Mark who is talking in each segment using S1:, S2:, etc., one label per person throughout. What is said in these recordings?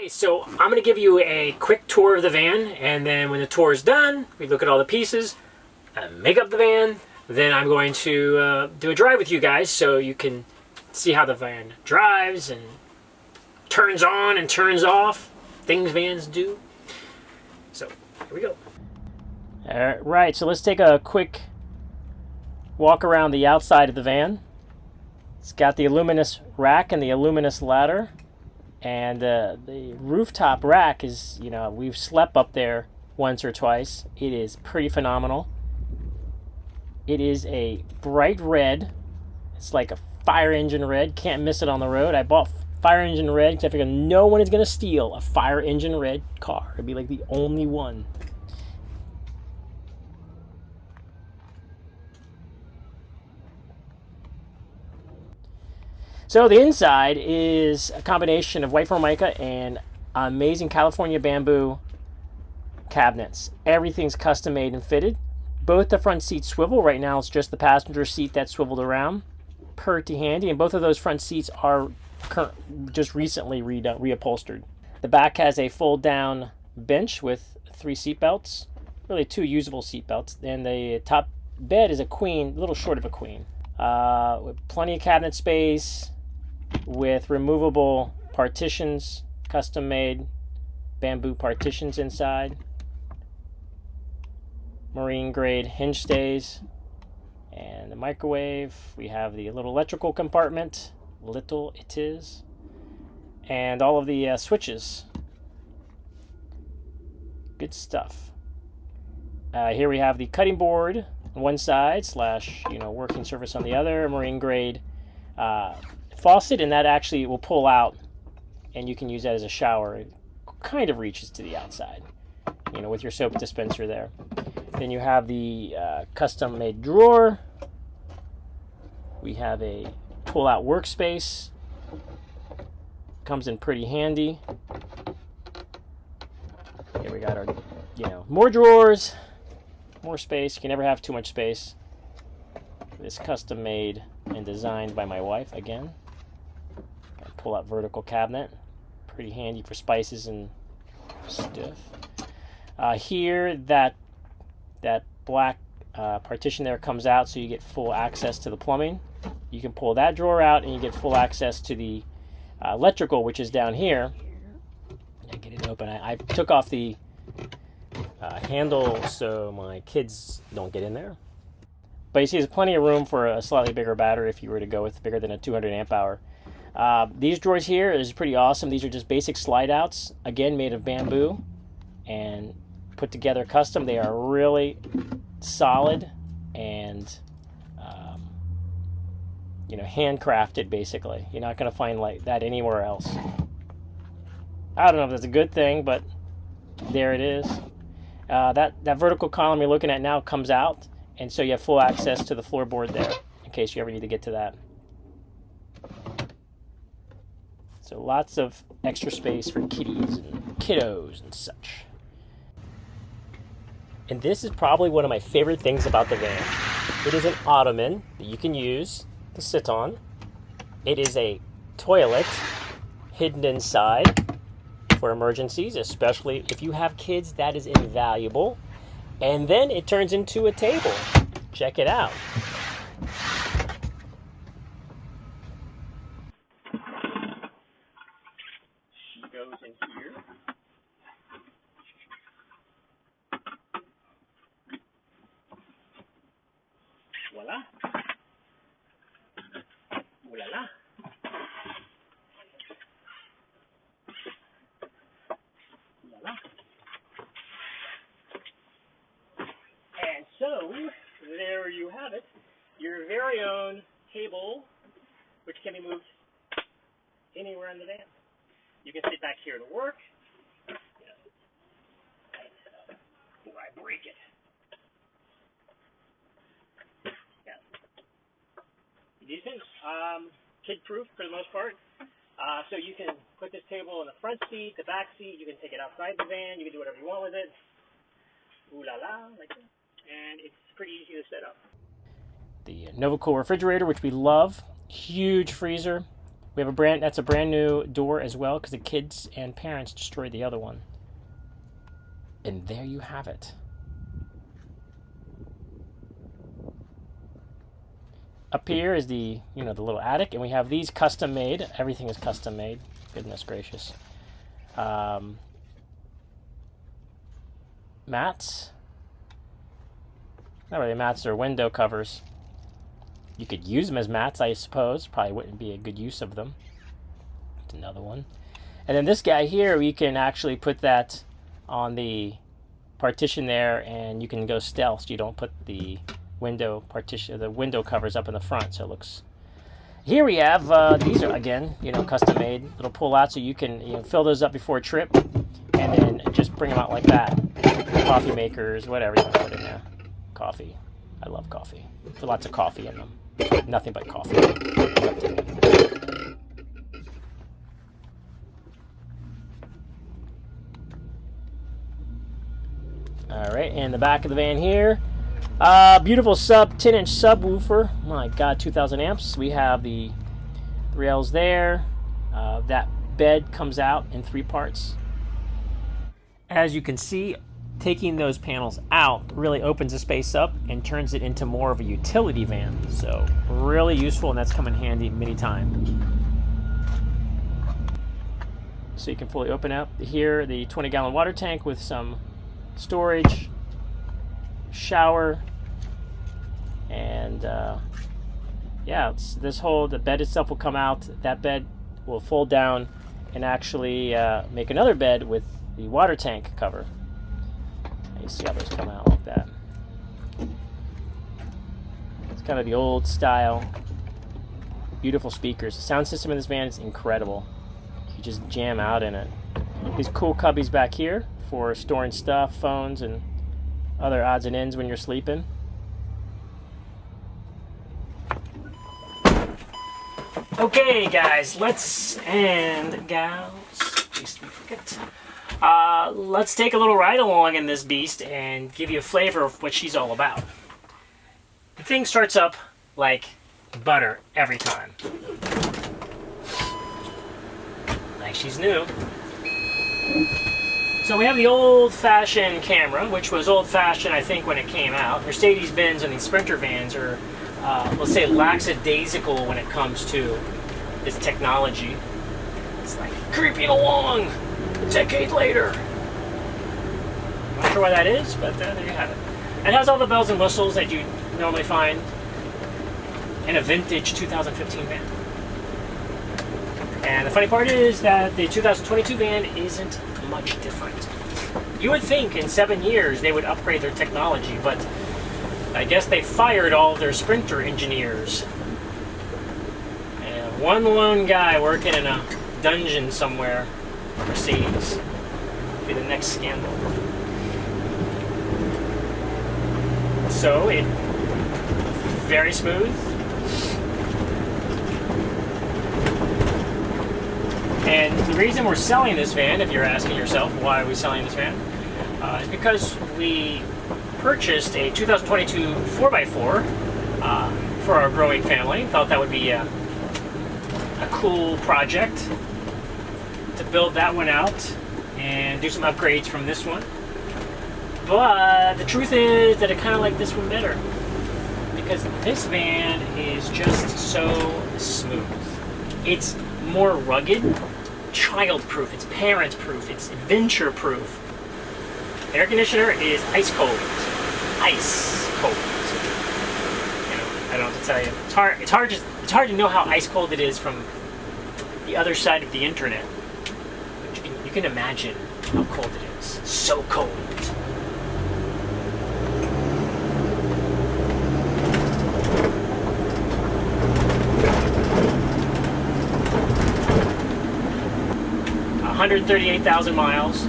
S1: So I'm going to give you a quick tour of the van, and then when the tour is done, we look at all the pieces, make up the van. Then I'm going to do a drive with you guys so you can see how the van drives and turns on and turns off, things vans do. So here we go. All right, so let's take a quick walk around the outside of the van. It's got the Illuminous rack and the Illuminous ladder. And the rooftop rack is, we've slept up there once or twice. It is pretty phenomenal. It is a bright red. It's like a fire engine red. Can't miss it on the road. I bought fire engine red because I figured no one is going to steal a fire engine red car. It'd be like the only one. So the inside is a combination of white Formica and amazing California bamboo cabinets. Everything's custom made and fitted. Both the front seats swivel. Right now it's just the passenger seat that's swiveled around. Pretty handy. And both of those front seats are just recently reupholstered. The back has a fold down bench with 3 seat belts. Really 2 usable seat belts. And the top bed is a queen, a little short of a queen. With plenty of cabinet space, with removable partitions, custom made bamboo partitions inside, marine grade hinge stays, and the microwave. We have the little electrical compartment, little it is, and all of the switches. Good stuff. Here we have the cutting board on one side / working surface on the other, marine grade faucet, and that actually will pull out and you can use that as a shower. It kind of reaches to the outside, with your soap dispenser there. Then you have the custom made drawer. We have a pull out workspace. Comes in pretty handy. Here we got our, more drawers, more space. You can never have too much space. This custom made and designed by my wife again. Pull out vertical cabinet, pretty handy for spices and stuff. Here that black partition there comes out, so you get full access to the plumbing. You can pull that drawer out and you get full access to the electrical, which is down here. Get it open. I took off the handle so my kids don't get in there. But you see there's plenty of room for a slightly bigger battery if you were to go with bigger than a 200 amp hour. These drawers here is pretty awesome. These are just basic slide outs, again made of bamboo and put together custom. They are really solid and handcrafted basically. You're not going to find like that anywhere else. I don't know if that's a good thing, but there it is. That vertical column you're looking at now comes out, and so you have full access to the floorboard there in case you ever need to get to that. So lots of extra space for kitties and kiddos and such. And this is probably one of my favorite things about the van. It is an ottoman that you can use to sit on. It is a toilet hidden inside for emergencies, especially if you have kids. That is invaluable. And then it turns into a table. Check it out. Goes in here. Voila. Ooh la la. Ooh la la. And so, there you have it. Your very own table, which can be moved anywhere in the van. You can sit back here to work. Before I break it. Yeah. Decent. Kid-proof for the most part. So you can put this table in the front seat, the back seat. You can take it outside the van. You can do whatever you want with it. Ooh la la, like that. And it's pretty easy to set up. The NovaCool refrigerator, which we love. Huge freezer. We have that's a brand new door as well because the kids and parents destroyed the other one. And there you have it. Up here is the the little attic, and we have these custom made. Everything is custom made. Goodness gracious. Mats. Not really mats, they're window covers. You could use them as mats, I suppose. Probably wouldn't be a good use of them. It's another one. And then this guy here, you can actually put that on the partition there, and you can go stealth. So you don't put the window partition, the window covers up in the front, so it looks. Here we have these are again, custom made little pull out, so you can fill those up before a trip, and then just bring them out like that. Coffee makers, whatever you want to put in there. Coffee. I love coffee. There's lots of coffee in them. Nothing but coffee. Alright, and the back of the van here. Beautiful 10-inch subwoofer. My God, 2,000 amps. We have the rails there. That bed comes out in 3 parts. As you can see, taking those panels out really opens the space up and turns it into more of a utility van. So really useful, and that's come in handy many times. So you can fully open up here the 20-gallon water tank with some storage, shower, and yeah, the bed itself will come out. That bed will fold down and actually make another bed with the water tank cover. You see how those come out like that. It's kind of the old style. Beautiful speakers. The sound system in this van is incredible. You just jam out in it. These cool cubbies back here for storing stuff, phones, and other odds and ends when you're sleeping. Okay, guys, and gals, in case we forget. Let's take a little ride along in this beast and give you a flavor of what she's all about. The thing starts up like butter every time. Like she's new. So we have the old-fashioned camera, which was old-fashioned, I think, when it came out. Mercedes-Benz and these Sprinter vans are, let's say, lackadaisical when it comes to this technology. It's like creeping along a decade later. Not sure why that is, but there you have it. It has all the bells and whistles that you normally find in a vintage 2015 van. And the funny part is that the 2022 van isn't much different. You would think in 7 years they would upgrade their technology, but I guess they fired all of their Sprinter engineers. And one lone guy working in a dungeon somewhere, Mercedes, will be the next scandal. So it very smooth. And the reason we're selling this van, if you're asking yourself why are we selling this van, is because we purchased a 2022 4x4 for our growing family. Thought that would be a cool project to build that one out and do some upgrades from this one. But the truth is that I kind of like this one better because this van is just so smooth. It's more rugged, child-proof, it's parent-proof, it's adventure-proof. The air conditioner is ice cold. Ice cold. You know, I don't have to tell you. It's hard to know how ice cold it is from the other side of the internet. But you can imagine how cold it is. So cold. $138,000 miles.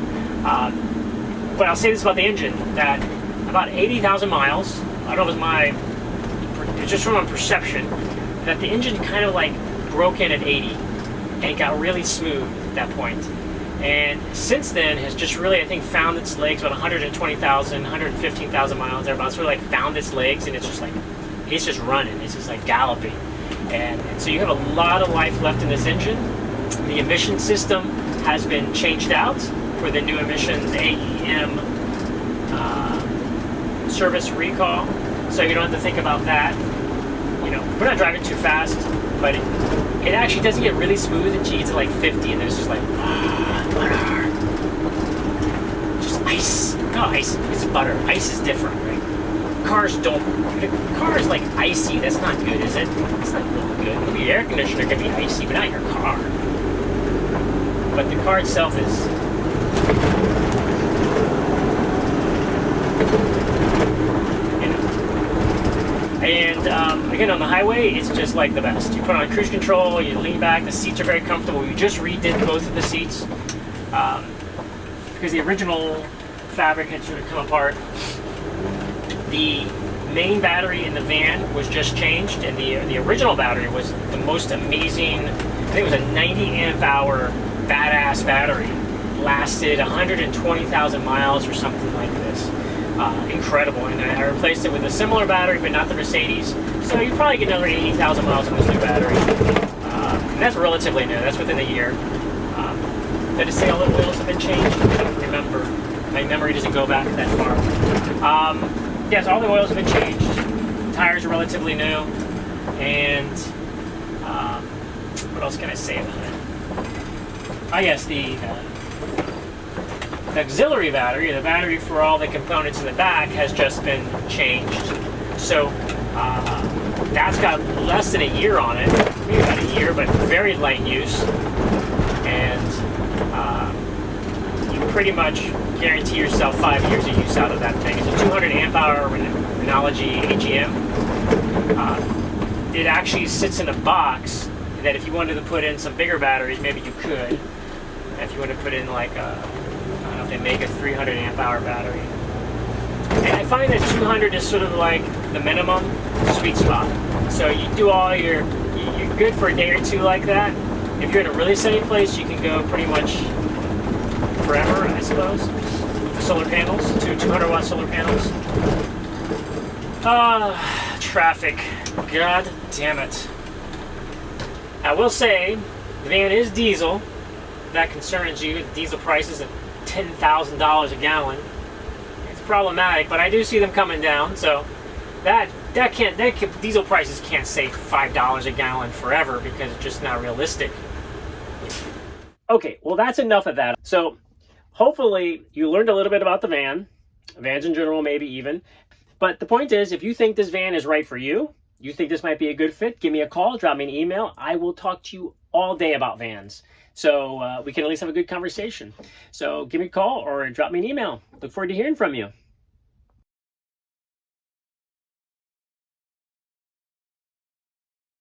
S1: But I'll say this about the engine, that about 80,000 miles, I don't know if it's just from my perception, that the engine kind of like broke in at 80 and it got really smooth at that point. And since then has just really, I think, found its legs about 120,000, 115,000 miles thereabouts. Sort of like found its legs, and it's just like, it's just running. It's just like galloping. And so you have a lot of life left in this engine. The emission system has been changed out for the new emissions AEM service recall, so you don't have to think about that. You know, we're not driving too fast, but it actually doesn't get really smooth until you get to like 50, and then it's just like butter. Just ice. No, ice. It's butter. Ice is different, right? Cars don't. If a car is like icy, that's not good, is it? It's not really good. Maybe your air conditioner can be icy, but not your car. But the car itself is. You know. And again, on the highway, it's just like the best. You put on cruise control, you lean back, the seats are very comfortable. We just redid both of the seats because the original fabric had sort of come apart. The main battery in the van was just changed, and the original battery was the most amazing. I think it was a 90 amp hour badass battery. Lasted 120,000 miles or something like this. Incredible. And I replaced it with a similar battery, but not the Mercedes. So you probably get another 80,000 miles on this new battery. And that's relatively new. That's within a year. Did it say all the oils have been changed? I don't remember. My memory doesn't go back that far. Yes, all the oils have been changed. Tires are relatively new. And what else can I say about it? I guess the auxiliary battery, the battery for all the components in the back, has just been changed. So that's got less than a year on it, maybe about a year, but very light use. And you pretty much guarantee yourself 5 years of use out of that thing. It's a 200 amp hour Renology AGM. It actually sits in a box that if you wanted to put in some bigger batteries, maybe you could. If you want to put in like a, I don't know if they make a 300 amp hour battery. And I find that 200 is sort of like the minimum sweet spot. So you do all you're good for a day or two like that. If you're in a really sunny place, you can go pretty much forever, I suppose. Solar panels, 200 watt solar panels. Traffic. God damn it. I will say, the van is diesel. If that concerns you, the diesel prices at $10,000 a gallon. It's problematic, but I do see them coming down. So diesel prices can't stay $5 a gallon forever because it's just not realistic. Okay, well that's enough of that. So hopefully you learned a little bit about the van, vans in general, maybe even. But the point is, if you think this van is right for you, you think this might be a good fit, give me a call, drop me an email. I will talk to you all day about vans. So we can at least have a good conversation. So give me a call or drop me an email. Look forward to hearing from you.